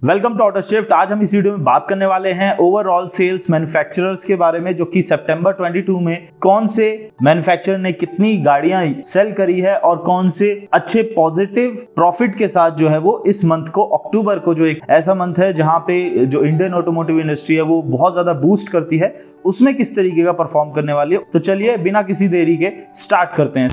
Welcome to auto shift. आज हम इस वीडियो में बात करने वाले हैं ओवरऑल सेल्स मैन्युफैक्चरर्स के बारे में, जो कि सितंबर 22 में कौन से मैन्युफैक्चरर ने कितनी गाड़ियां सेल करी है और कौन से अच्छे पॉजिटिव प्रॉफिट के साथ जो है वो इस मंथ को, अक्टूबर को, जो एक ऐसा मंथ है जहां पे जो इंडियन ऑटोमोटिव इंडस्ट्री है वो बहुत ज्यादा बूस्ट करती है, उसमें किस तरीके का परफॉर्म करने वाली है। तो चलिए बिना किसी देरी के स्टार्ट करते हैं।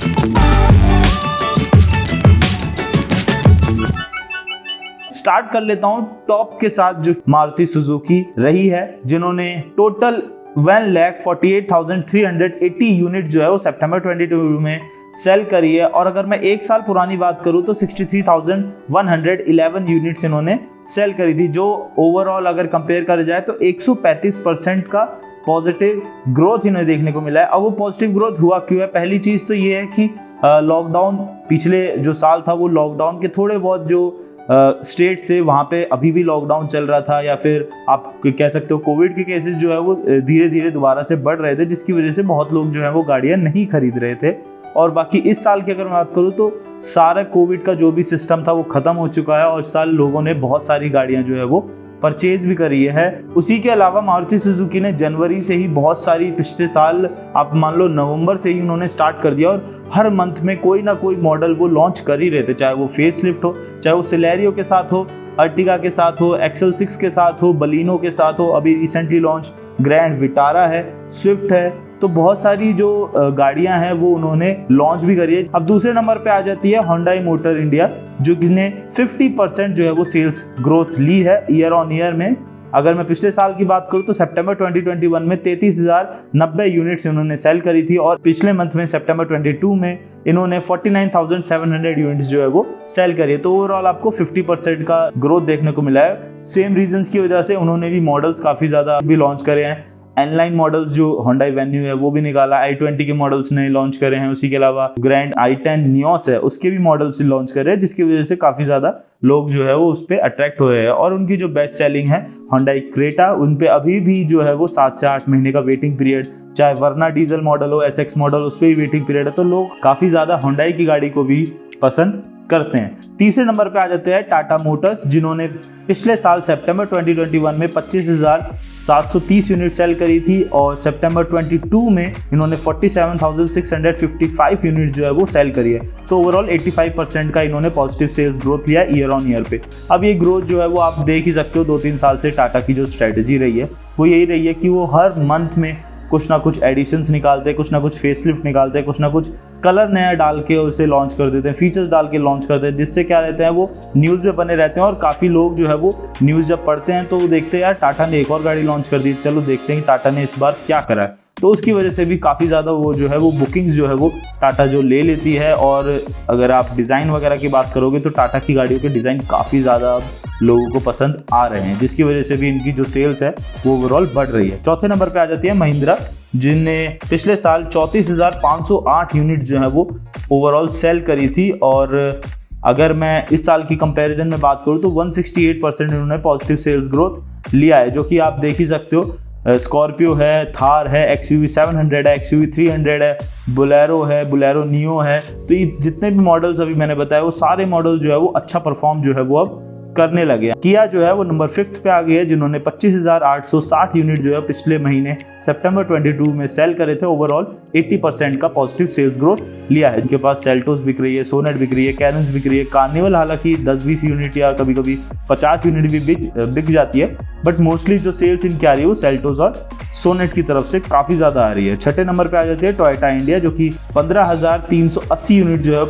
स्टार्ट कर लेता हूं टॉप के साथ, जो मारुति सुजुकी रही है, जिन्होंने टोटल 1,48,380 यूनिट जो है वो सितंबर 22 में सेल करी है। और अगर मैं एक साल पुरानी बात करूं तो 63,111 यूनिट्स इन्होंने सेल करी थी, जो ओवरऑल अगर कंपेयर करा जाए तो 135% का पॉजिटिव ग्रोथ इन्हें देखने को मिला है। अब वो पॉजिटिव ग्रोथ हुआ क्यों है? पहली चीज तो ये है कि लॉकडाउन, पिछले जो साल था वो लॉकडाउन के थोड़े बहुत जो स्टेट से वहाँ पे अभी भी लॉकडाउन चल रहा था, या फिर आप कह सकते हो कोविड के केसेस जो है वो धीरे धीरे दोबारा से बढ़ रहे थे, जिसकी वजह से बहुत लोग जो है वो गाड़ियाँ नहीं खरीद रहे थे। और बाकी इस साल की अगर मैं बात करूँ तो सारा कोविड का जो भी सिस्टम था वो ख़त्म हो चुका है और इस साल लोगों ने बहुत सारी गाड़ियाँ जो है वो परचेज भी करी है। उसी के अलावा मारुति सुजुकी ने जनवरी से ही बहुत सारी, पिछले साल आप मान लो नवंबर से ही उन्होंने स्टार्ट कर दिया और हर मंथ में कोई ना कोई मॉडल वो लॉन्च कर ही रहे थे, चाहे वो फेसलिफ्ट हो, चाहे वो सिलेरियो के साथ हो, अर्टिगा के साथ हो, एक्सेल 6 के साथ हो, बलिनो के साथ हो, अभी रिसेंटली लॉन्च ग्रैंड विटारा है, स्विफ्ट है। तो बहुत सारी जो गाड़ियां हैं वो उन्होंने लॉन्च भी करी है। अब दूसरे नंबर पे आ जाती है होंडा मोटर इंडिया, जो किसने 50% जो है वो सेल्स ग्रोथ ली है ईयर ऑन ईयर में। अगर मैं पिछले साल की बात करूं तो सितंबर 2021 में 33,090 यूनिट्स इन्होंने सेल करी थी और पिछले मंथ में सितंबर 22 में इन्होंने 49,700 यूनिट्स जो है वो सेल करी है। तो ओवरऑल आपको 50% का ग्रोथ देखने को मिला है। सेम रीजंस की वजह से उन्होंने भी मॉडल्स काफ़ी ज़्यादा भी लॉन्च करे हैं। एनलाइन मॉडल्स जो Hyundai वेन्यू है वो भी निकाला, i20 के मॉडल्स ने लॉन्च करे हैं। उसी के अलावा ग्रैंड i10 नियोस है, उसके भी मॉडल्स लॉन्च करे हैं, जिसकी वजह से काफ़ी ज़्यादा लोग जो है वो उस पर अट्रैक्ट हो रहे हैं। और उनकी जो बेस्ट सेलिंग है Hyundai क्रेटा, उन पे अभी भी जो है वो 7 से 8 महीने का वेटिंग पीरियड, चाहे वरना डीजल मॉडल हो, SX मॉडल, उस पर भी वेटिंग पीरियड है। तो लोग काफ़ी ज़्यादा Hyundai की गाड़ी को भी पसंद करते हैं। तीसरे नंबर पे आ जाते हैं टाटा मोटर्स, जिन्होंने पिछले साल सितंबर 2021 में 25,730 यूनिट सेल करी थी और सितंबर 22 में इन्होंने 47,655 यूनिट जो है वो सेल करी है। तो ओवरऑल 85% का इन्होंने पॉजिटिव सेल्स ग्रोथ लिया ईयर ऑन ईयर पे। अब ये ग्रोथ जो है वो आप देख ही सकते हो, 2-3 साल से टाटा की जो स्ट्रेटेजी रही है वो यही रही है कि वो हर मंथ में कुछ ना कुछ एडिशंस निकालते हैं, कुछ ना कुछ फेसलिफ्ट निकालते हैं, कुछ ना कुछ कलर नया डाल के उसे लॉन्च कर देते हैं, फीचर्स डाल के लॉन्च करते हैं, जिससे क्या रहते हैं वो न्यूज़ में बने रहते हैं। और काफ़ी लोग जो है वो न्यूज़ जब पढ़ते हैं तो वो देखते हैं यार टाटा ने एक और गाड़ी लॉन्च कर दी, चलो देखते हैं कि टाटा ने इस बार क्या करा है। तो उसकी वजह से भी काफ़ी ज़्यादा वो जो है वो बुकिंग्स जो है वो टाटा जो ले लेती है। और अगर आप डिज़ाइन वगैरह की बात करोगे तो टाटा की गाड़ियों के डिज़ाइन काफ़ी ज़्यादा लोगों को पसंद आ रहे हैं, जिसकी वजह से भी इनकी जो सेल्स है वो ओवरऑल बढ़ रही है। चौथे नंबर पे आ जाती है महिंद्रा, जिनने पिछले साल 34,508 यूनिट जो है वो ओवरऑल सेल करी थी। और अगर मैं इस साल की कंपैरिजन में बात करूँ तो 168% इन्होंने पॉजिटिव सेल्स ग्रोथ लिया है, जो कि आप देख ही सकते हो। स्कॉर्पियो है, थार है, XUV 700 है, XUV 300 है, बोलेरो है, बोलेरो नियो है। तो ये जितने भी मॉडल्स अभी मैंने बताया वो सारे मॉडल जो है वो अच्छा परफॉर्म जो है वो अब करने लगे। किया जो है वो नंबर 5 पे आ गई है, जिन्होंने 25,860 यूनिट जो है पिछले महीने सितंबर 22 में सेल करे थे। ओवरऑल 80% का पॉजिटिव सेल्स ग्रोथ लिया है। इनके पास सेल्टोस बिक रही है, सोनेट बिक रही है, कैनन्स बिक रही है, कार्निवल हालांकि 10-20 यूनिट या कभी कभी 50 यूनिट भी बिक जाती है, बट मोस्टली जो सेल्स इनकी आ रही है वो सेल्टोस और सोनेट की तरफ से काफ़ी ज़्यादा आ रही है। छठे नंबर पे आ जाती है टोयोटा इंडिया, जो कि 15,380 यूनिट जो है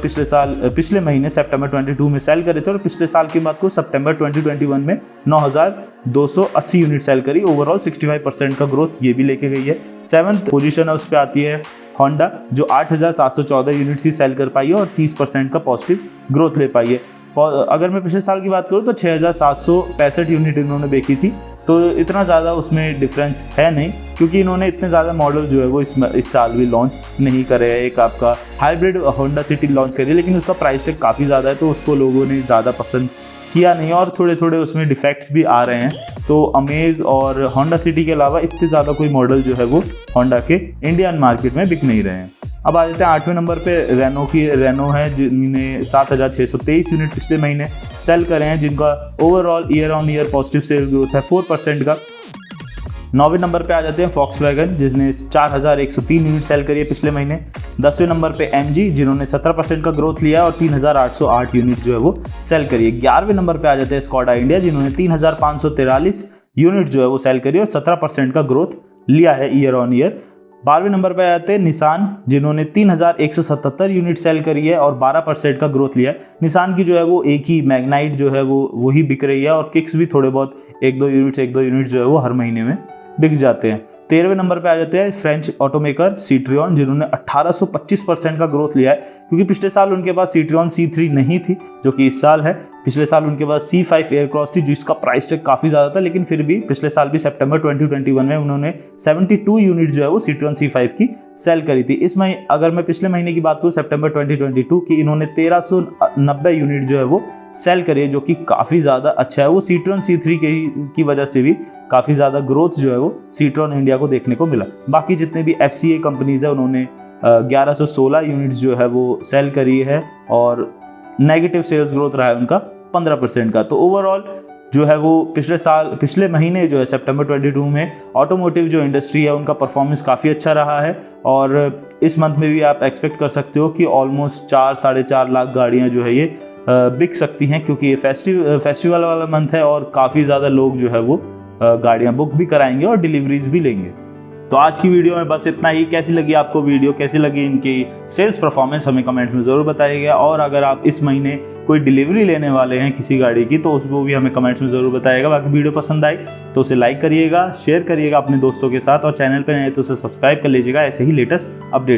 पिछले महीने सितंबर 22 में सेल करे थे। और पिछले साल की बात को सितंबर 2021 में 9,280 यूनिट सेल करी। ओवरऑल 65% का ग्रोथ ये भी लेके गई है। 7th पोजीशन उस पर आती है होंडा, जो 8,714 यूनिट्स ही सेल कर पाई है और 30% का पॉजिटिव ग्रोथ ले पाई है। और अगर मैं पिछले साल की बात करूँ तो 6,765 यूनिट इन्होंने बेची थी। तो इतना ज़्यादा उसमें डिफरेंस है नहीं, क्योंकि इन्होंने इतने ज़्यादा मॉडल जो है वो इस साल भी लॉन्च नहीं करे हैं। एक आपका हाइब्रिड होंडा सिटी लॉन्च करी, लेकिन उसका प्राइस टैग काफ़ी ज़्यादा है तो उसको लोगों ने ज़्यादा पसंद किया नहीं और थोड़े थोड़े उसमें डिफेक्ट्स भी आ रहे हैं। तो अमेज और होंडा सिटी के अलावा इतने ज़्यादा कोई मॉडल जो है वो होंडा के इंडियन मार्केट में बिक नहीं रहे हैं। अब आ जाते हैं 8वें नंबर पे रेनो है, जिन्होंने 7,623 यूनिट पिछले महीने सेल करे हैं, जिनका overall year on year positive sale growth है 4% का। 9वें नंबर पे आ जाते हैं फॉक्सवैगन, जिसने 4,103 यूनिट सेल करी है पिछले महीने। 10वें नंबर पे एमजी, जिन्होंने 17% का ग्रोथ लिया और 3,808 यूनिट जो है वो सेल करी है। 11वें नंबर पे आ जाते हैं स्कोडा इंडिया, जिन्होंने 3,543 यूनिट जो है वो सेल करी और 17% का ग्रोथ लिया है ईयर ऑन ईयर। 12वें नंबर पे आ जाते हैं निसान, जिन्होंने 3,177 यूनिट सेल करी है और 12% का ग्रोथ लिया है। निसान की जो है वो एक ही मैग्नाइट जो है वो वही बिक रही है और किक्स भी थोड़े बहुत एक दो यूनिट जो है वो हर महीने में बिक जाते हैं। 13वें नंबर पे आ जाते हैं फ्रेंच ऑटोमेकर सीट्रियन, जिन्होंने 1825% का ग्रोथ लिया है, क्योंकि पिछले साल उनके पास सीट्रियन C3 नहीं थी जो कि इस साल है। पिछले साल उनके पास C5 एयरक्रॉस थी जिसका प्राइस टैग काफ़ी ज़्यादा था, लेकिन फिर भी पिछले साल भी सितंबर 2021 में उन्होंने 72 यूनिट जो है वो सीट्रियन C5 की सेल करी थी। इस महीने अगर मैं पिछले महीने की बात करूँ सितंबर 2022 की, इन्होंने 1390 यूनिट जो है वो सेल करी है, जो कि काफ़ी ज़्यादा अच्छा है। वो सीट्रियन C3 की वजह से भी काफ़ी ज़्यादा ग्रोथ जो है वो सीट्रियन इंडिया को देखने को मिला। बाकी जितने भी FCA कंपनीज है उन्होंने 1116 यूनिट्स जो है वो सेल करी है और नेगेटिव सेल्स ग्रोथ रहा है उनका 15% का। तो ओवरऑल जो है वो पिछले महीने जो है सितंबर 22 में ऑटोमोटिव जो इंडस्ट्री है उनका परफॉर्मेंस काफ़ी अच्छा रहा है और इस मंथ में भी आप एक्सपेक्ट कर सकते हो कि ऑलमोस्ट 4-4.5 लाख गाड़ियाँ जो है ये बिक सकती हैं, क्योंकि ये फेस्टिवल वाला मंथ है और काफ़ी ज़्यादा लोग जो है वो गाड़ियाँ बुक भी कराएंगे और डिलीवरीज भी लेंगे। तो आज की वीडियो में बस इतना ही। कैसी लगी आपको वीडियो, कैसी लगी इनकी सेल्स परफॉर्मेंस, हमें कमेंट्स में ज़रूर बताइएगा। और अगर आप इस महीने कोई डिलीवरी लेने वाले हैं किसी गाड़ी की तो उसको भी हमें कमेंट्स में ज़रूर बताइएगा। बाकी वीडियो पसंद आई तो उसे लाइक करिएगा, शेयर करिएगा अपने दोस्तों के साथ, और चैनल पर नए तो उसे सब्सक्राइब कर लीजिएगा ऐसे ही लेटेस्ट अपडेट